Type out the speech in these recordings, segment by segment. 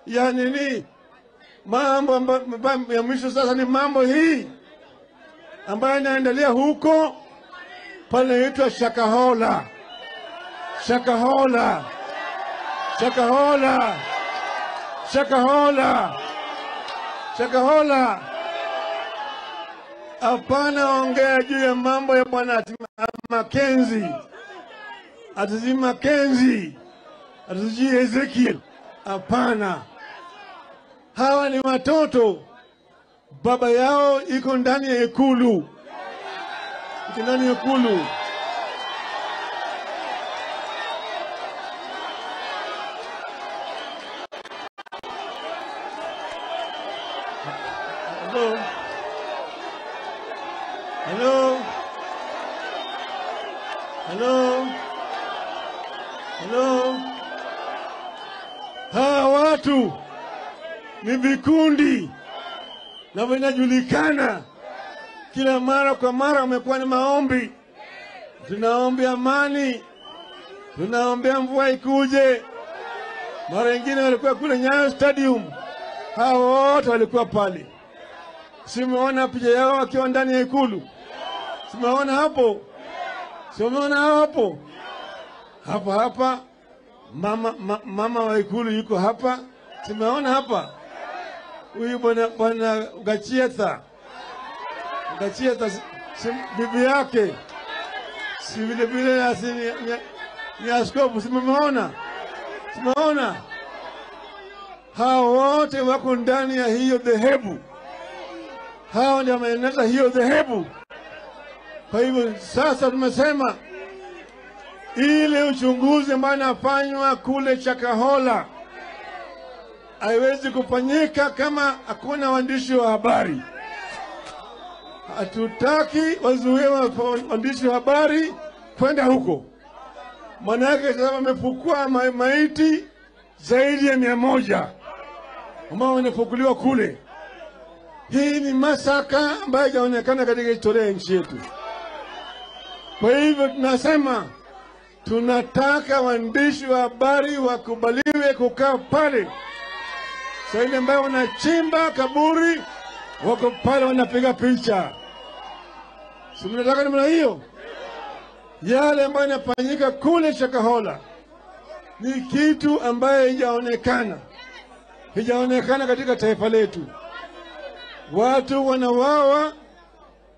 ya nini, mambo ya mwisho sasa ni mambo hii ambayo inaendelea huko pale inaitwa Shakahola. Shakahola. Shakahola. Shakahola. Shakahola. Hapana ongea juu ya mambo ya bwana Makenzi. Atizi Makenzi. Atizi Ezekiel. Hapana. Hawa ni watoto. Baba yao iko ndani ya Ikulu. Iko ndani ya Ikulu. Hello. Hello. Hello. Hello. Hawa watu ni vikundi na vinajulikana. Kila mara kwa mara wamekuwa ni maombi. Tunaombea amani, tunaombea mvua ikuje. Mara nyingine walikuwa kule Nyayo Stadium. Hao wote walikuwa pale. Simeona picha yao wakiwa ndani ya Ikulu. Simeona hapo. Simeona hapo. Hapa mama wa Ikulu yuko hapa. Simeona hapa. Huyu bwana Gachietha. Gachietha bibi yake. Si vile ni askofu. Simeona. Simeona. Hao wote wako ndani ya hiyo dhehebu. Hao ndio wameneta hiyo dhehebu. Kwa hivyo sasa tumesema ile uchunguzi ambao unafanywa kule Shakahola haiwezi kufanyika kama hakuna waandishi wa habari. Hatutaki wazuie waandishi wa habari kwenda huko. Maana yake sasa wamefukua maiti zaidi ya 100 ambao wanafukuliwa kule. Hii ni masaka ambayo haijaonekana katika historia ya nchi yetu. Kwa hivyo tunasema tunataka waandishi wa habari wakubaliwe kukaa pale. Sasa ile ambayo wanachimba kaburi wako pale wanapiga picha. Si mnataka namna hiyo? Yale ambayo yanafanyika kule Shakahola ni kitu ambayo haijaonekana katika taifa letu. Watu wanawawa,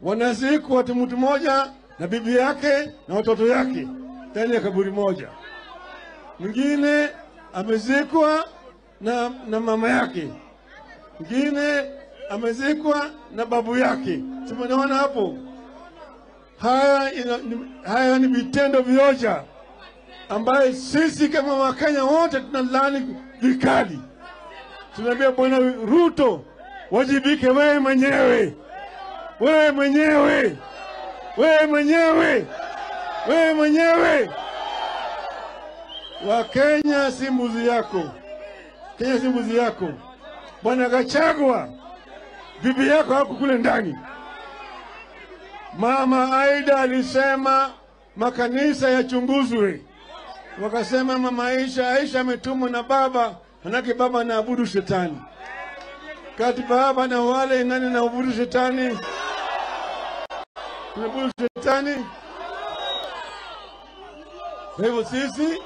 wanazikwa watu mtu mmoja na bibi yake na watoto yake ndani ya kaburi moja. Mwingine amezikwa na mama yake. Mwingine amezikwa na babu yake. Tumeona hapo. Haya ni vitendo vioja ambaye sisi kama Wakenya wote tunalaani vikali. Tunaambia Bwana Ruto, wajibike wewe mwenyewe. Wewe mwenyewe. Wewe mwenyewe. Wewe mwenyewe. Wakenya si mbuzi yako. Kenya si mbuzi yako. Bwana Gachagua, bibi yako hapo kule ndani. Mama Aida alisema makanisa yachunguzwe. Wakasema mama Aisha ametumwa na baba, manake baba anaabudu shetani. Kati baba na wale nani anaabudu shetani? Tunaabudu shetani. Kwa hivyo sisi